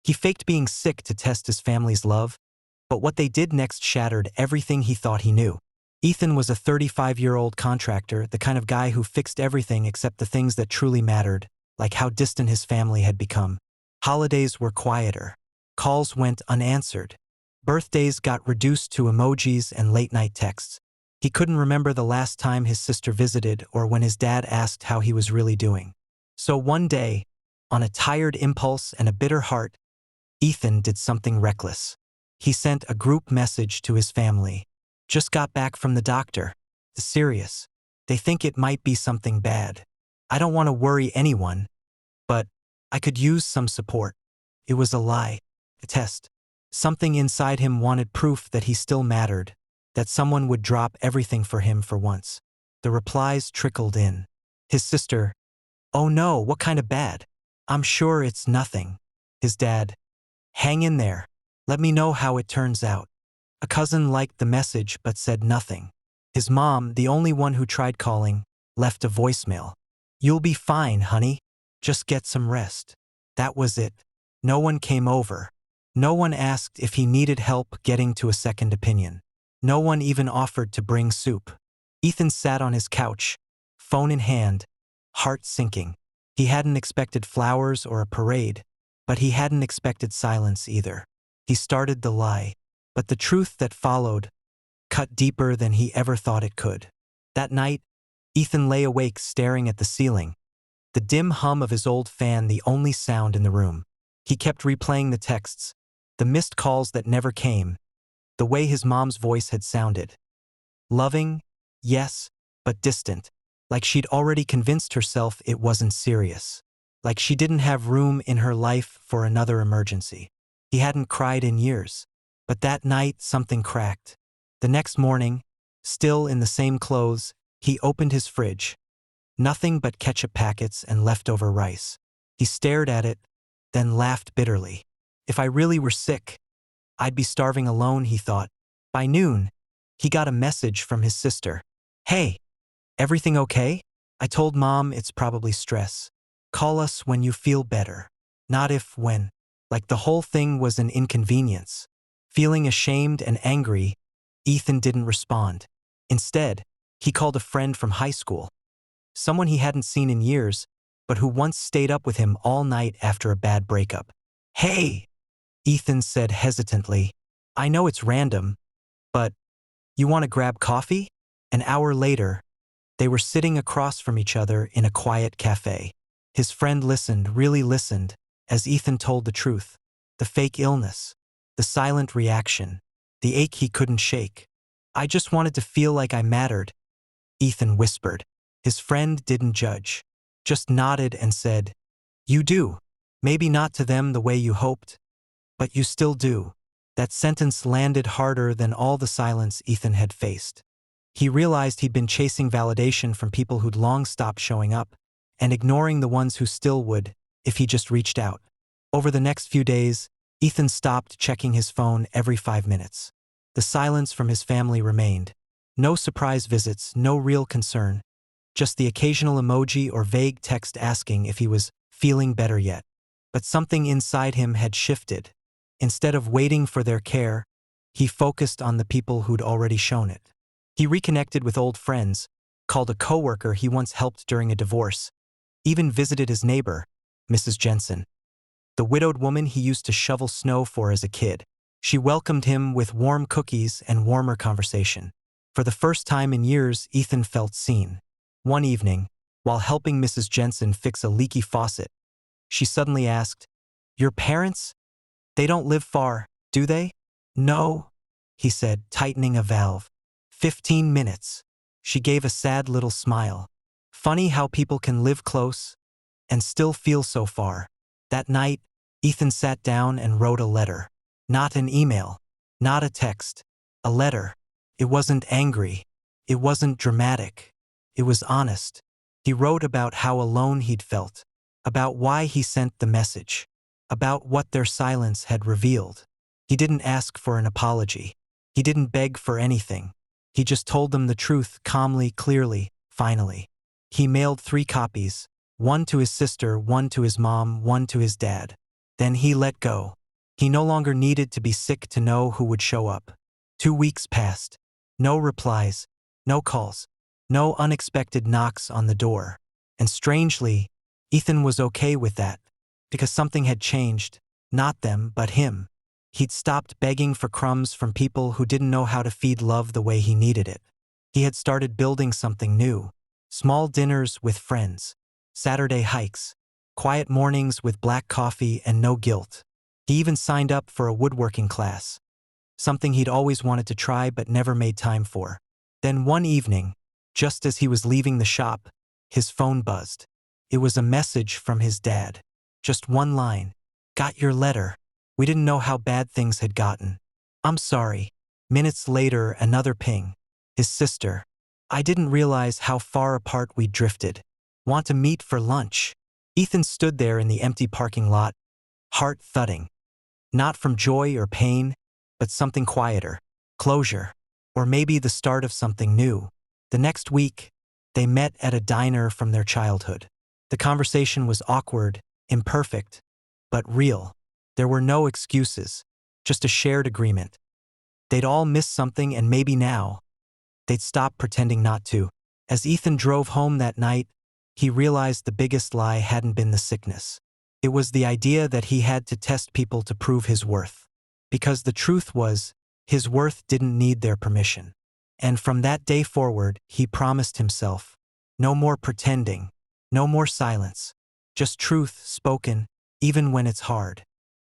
He faked being sick to test his family's love, but what they did next shattered everything he thought he knew. Ethan was a 35-year-old contractor, the kind of guy who fixed everything except the things that truly mattered, like how distant his family had become. Holidays were quieter. Calls went unanswered. Birthdays got reduced to emojis and late-night texts. He couldn't remember the last time his sister visited or when his dad asked how he was really doing. So one day, on a tired impulse and a bitter heart, Ethan did something reckless. He sent a group message to his family. Just got back from the doctor. Serious. They think it might be something bad. I don't want to worry anyone, but I could use some support. It was a lie, a test. Something inside him wanted proof that he still mattered, that someone would drop everything for him for once. The replies trickled in. His sister, "Oh no, what kind of bad? I'm sure it's nothing." His dad, "Hang in there. Let me know how it turns out." A cousin liked the message but said nothing. His mom, the only one who tried calling, left a voicemail. "You'll be fine, honey. Just get some rest." That was it. No one came over. No one asked if he needed help getting to a second opinion. No one even offered to bring soup. Ethan sat on his couch, phone in hand, heart sinking. He hadn't expected flowers or a parade, but he hadn't expected silence either. He started the lie, but the truth that followed cut deeper than he ever thought it could. That night, Ethan lay awake staring at the ceiling, the dim hum of his old fan the only sound in the room. He kept replaying the texts, the missed calls that never came, the way his mom's voice had sounded. Loving, yes, but distant, like she'd already convinced herself it wasn't serious, like she didn't have room in her life for another emergency. He hadn't cried in years, but that night something cracked. The next morning, still in the same clothes, he opened his fridge. Nothing but ketchup packets and leftover rice. He stared at it, then laughed bitterly. If I really were sick, I'd be starving alone, he thought. By noon, he got a message from his sister. "Hey, everything okay? I told Mom it's probably stress. Call us when you feel better. Not if, when." Like the whole thing was an inconvenience. Feeling ashamed and angry, Ethan didn't respond. Instead, he called a friend from high school. Someone he hadn't seen in years, but who once stayed up with him all night after a bad breakup. "Hey," Ethan said hesitantly. "I know it's random, but you want to grab coffee?" An hour later, they were sitting across from each other in a quiet cafe. His friend listened, really listened, as Ethan told the truth. The fake illness, the silent reaction, the ache he couldn't shake. "I just wanted to feel like I mattered," Ethan whispered. His friend didn't judge, just nodded and said, "You do. Maybe not to them the way you hoped, but you still do." That sentence landed harder than all the silence Ethan had faced. He realized he'd been chasing validation from people who'd long stopped showing up, and ignoring the ones who still would, if he just reached out. Over the next few days, Ethan stopped checking his phone every 5 minutes. The silence from his family remained. No surprise visits, no real concern, just the occasional emoji or vague text asking if he was feeling better yet. But something inside him had shifted. Instead of waiting for their care, he focused on the people who'd already shown it. He reconnected with old friends, called a coworker he once helped during a divorce, even visited his neighbor, Mrs. Jensen, the widowed woman he used to shovel snow for as a kid. She welcomed him with warm cookies and warmer conversation. For the first time in years, Ethan felt seen. One evening, while helping Mrs. Jensen fix a leaky faucet, she suddenly asked, "Your parents? They don't live far, do they?" "No," he said, tightening a valve. 15 minutes. She gave a sad little smile. Funny how people can live close and still feel so far. That night, Ethan sat down and wrote a letter. Not an email, not a text, a letter. It wasn't angry. It wasn't dramatic. It was honest. He wrote about how alone he'd felt, about why he sent the message, about what their silence had revealed. He didn't ask for an apology. He didn't beg for anything. He just told them the truth calmly, clearly, finally. He mailed 3 copies, one to his sister, one to his mom, one to his dad. Then he let go. He no longer needed to be sick to know who would show up. 2 weeks passed. No replies, no calls, no unexpected knocks on the door. And strangely, Ethan was okay with that, because something had changed, not them, but him. He'd stopped begging for crumbs from people who didn't know how to feed love the way he needed it. He had started building something new. Small dinners with friends, Saturday hikes, quiet mornings with black coffee and no guilt. He even signed up for a woodworking class, something he'd always wanted to try but never made time for. Then one evening, just as he was leaving the shop, his phone buzzed. It was a message from his dad. Just one line. "Got your letter. We didn't know how bad things had gotten. I'm sorry." Minutes later, another ping. His sister. "I didn't realize how far apart we'd drifted. Want to meet for lunch?" Ethan stood there in the empty parking lot, heart thudding. Not from joy or pain, but something quieter. Closure. Or maybe the start of something new. The next week, they met at a diner from their childhood. The conversation was awkward, imperfect, but real. There were no excuses, just a shared agreement. They'd all missed something, and maybe now, they'd stop pretending not to. As Ethan drove home that night, he realized the biggest lie hadn't been the sickness. It was the idea that he had to test people to prove his worth. Because the truth was, his worth didn't need their permission. And from that day forward, he promised himself, no more pretending, no more silence, just truth spoken, even when it's hard.